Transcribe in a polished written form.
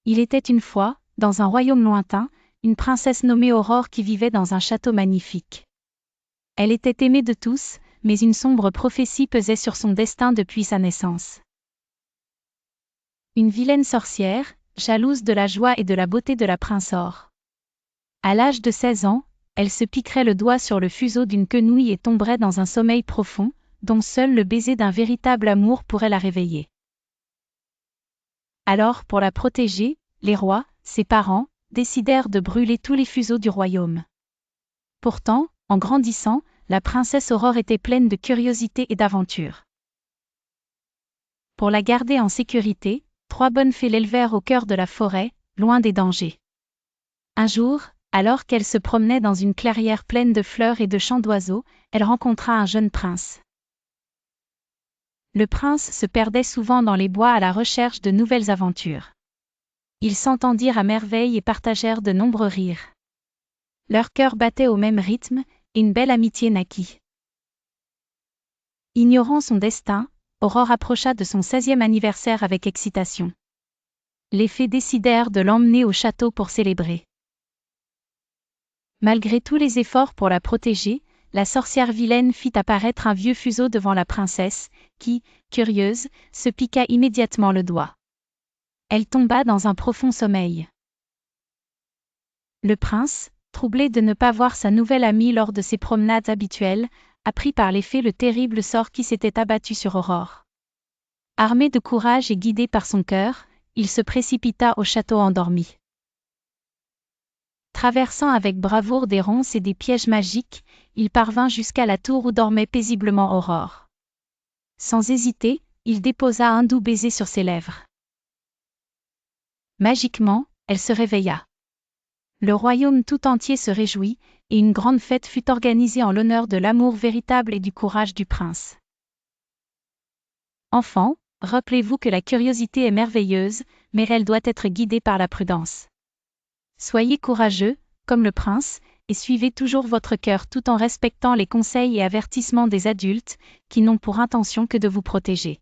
Il était une fois, dans un royaume lointain, une princesse nommée Aurore qui vivait dans un château magnifique. Elle était aimée de tous, mais une sombre prophétie pesait sur son destin depuis sa naissance. Une vilaine sorcière, jalouse de la joie et de la beauté de la princesse Aurore. À l'âge de 16 ans, elle se piquerait le doigt sur le fuseau d'une quenouille et tomberait dans un sommeil profond, dont seul le baiser d'un véritable amour pourrait la réveiller. Alors, pour la protéger, les rois, ses parents, décidèrent de brûler tous les fuseaux du royaume. Pourtant, en grandissant, la princesse Aurore était pleine de curiosité et d'aventure. Pour la garder en sécurité, 3 bonnes fées l'élevèrent au cœur de la forêt, loin des dangers. Un jour, alors qu'elle se promenait dans une clairière pleine de fleurs et de chants d'oiseaux, elle rencontra un jeune prince. Le prince se perdait souvent dans les bois à la recherche de nouvelles aventures. Ils s'entendirent à merveille et partagèrent de nombreux rires. Leurs cœurs battaient au même rythme, et une belle amitié naquit. Ignorant son destin, Aurore approcha de son 16e anniversaire avec excitation. Les fées décidèrent de l'emmener au château pour célébrer. Malgré tous les efforts pour la protéger, la sorcière vilaine fit apparaître un vieux fuseau devant la princesse, qui, curieuse, se piqua immédiatement le doigt. Elle tomba dans un profond sommeil. Le prince, troublé de ne pas voir sa nouvelle amie lors de ses promenades habituelles, apprit par les fées le terrible sort qui s'était abattu sur Aurore. Armé de courage et guidé par son cœur, il se précipita au château endormi. Traversant avec bravoure des ronces et des pièges magiques, il parvint jusqu'à la tour où dormait paisiblement Aurore. Sans hésiter, il déposa un doux baiser sur ses lèvres. Magiquement, elle se réveilla. Le royaume tout entier se réjouit, et une grande fête fut organisée en l'honneur de l'amour véritable et du courage du prince. Enfants, rappelez-vous que la curiosité est merveilleuse, mais elle doit être guidée par la prudence. Soyez courageux, comme le prince, et suivez toujours votre cœur tout en respectant les conseils et avertissements des adultes, qui n'ont pour intention que de vous protéger.